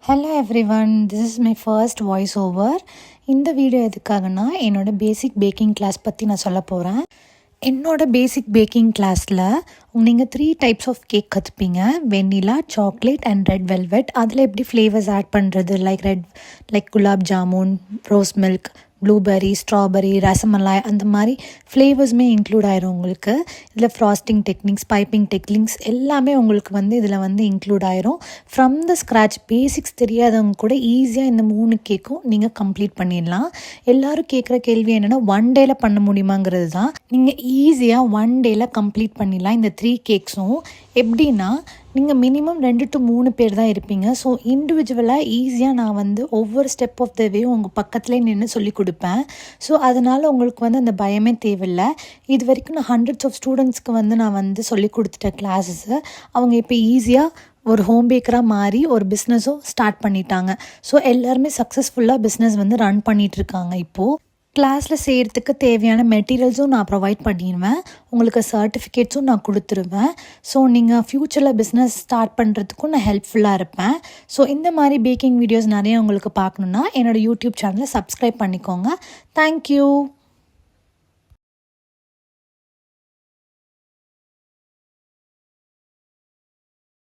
Hello everyone, this is my first voice over. இந்த video எதுக்காகனா என்னோடய பேசிக் பேக்கிங் கிளாஸ் பற்றி நான் சொல்ல போகிறேன். என்னோட பேசிக் பேக்கிங் கிளாஸில் நீங்கள் 3 டைப்ஸ் ஆஃப் கேக் கற்றுப்பீங்க. Vanilla, chocolate and red velvet. அதில் எப்படி ஃப்ளேவர்ஸ் ஆட் பண்ணுறது, like gulab jamun, rose milk, blueberry, strawberry, rasmalai, அந்த மாதிரி ஃப்ளேவர்ஸுமே இன்க்ளூட் ஆயிரும் உங்களுக்கு. இதில் ஃப்ராஸ்டிங் டெக்னிக்ஸ், பைப்பிங் டெக்னிக்ஸ் எல்லாமே உங்களுக்கு இதில் இன்க்ளூட் ஆயிரும். ஃப்ரம் த ஸ்க்ராட்ச் பேசிக்ஸ் தெரியாதவங்க கூட ஈஸியாக இந்த 3 கேக்கும் நீங்கள் கம்ப்ளீட் பண்ணிடலாம். எல்லோரும் கேட்குற கேள்வி என்னென்னா 1 டேயில் பண்ண முடியுமாங்கிறது தான். நீங்கள் ஈஸியாக 1 டேயில் கம்ப்ளீட் பண்ணிடலாம் இந்த 3 கேக்ஸும். எப்படின்னா, நீங்கள் மினிமம் 2 to 3 பேர் தான் இருப்பீங்க. ஸோ இண்டிவிஜுவலாக ஈஸியாக நான் ஒவ்வொரு ஸ்டெப் ஆஃப் த வே உங்கள் பக்கத்துலேயே நின்று சொல்லி கொடுப்பேன். ஸோ அதனால் உங்களுக்கு அந்த பயமே தேவையில்லை. இது வரைக்கும் நான் ஹண்ட்ரட்ஸ் ஆஃப் ஸ்டூடெண்ட்ஸ்க்கு நான் சொல்லி கொடுத்துட்டேன் கிளாஸஸு. அவங்க இப்போ ஈஸியாக ஒரு ஹோம் பேக்கராக மாறி ஒரு பிஸ்னஸும் ஸ்டார்ட் பண்ணிட்டாங்க. ஸோ எல்லாருமே சக்ஸஸ்ஃபுல்லாக பிஸ்னஸ் ரன் பண்ணிகிட்ருக்காங்க. இப்போது கிளாஸில் செய்கிறதுக்கு தேவையான மெட்டீரியல்ஸும் நான் ப்ரொவைட் பண்ணிடுவேன். உங்களுக்கு சர்டிஃபிகேட்ஸும் நான் கொடுத்துருவேன். ஸோ நீங்கள் ஃப்யூச்சரில் பிஸ்னஸ் ஸ்டார்ட் பண்ணுறதுக்கும் நான் ஹெல்ப்ஃபுல்லாக இருப்பேன். ஸோ இந்த மாதிரி பேக்கிங் வீடியோஸ் நிறைய உங்களுக்கு பார்க்கணுன்னா என்னோடய யூடியூப் சேனலை சப்ஸ்கிரைப் பண்ணிக்கோங்க. தேங்க்யூ.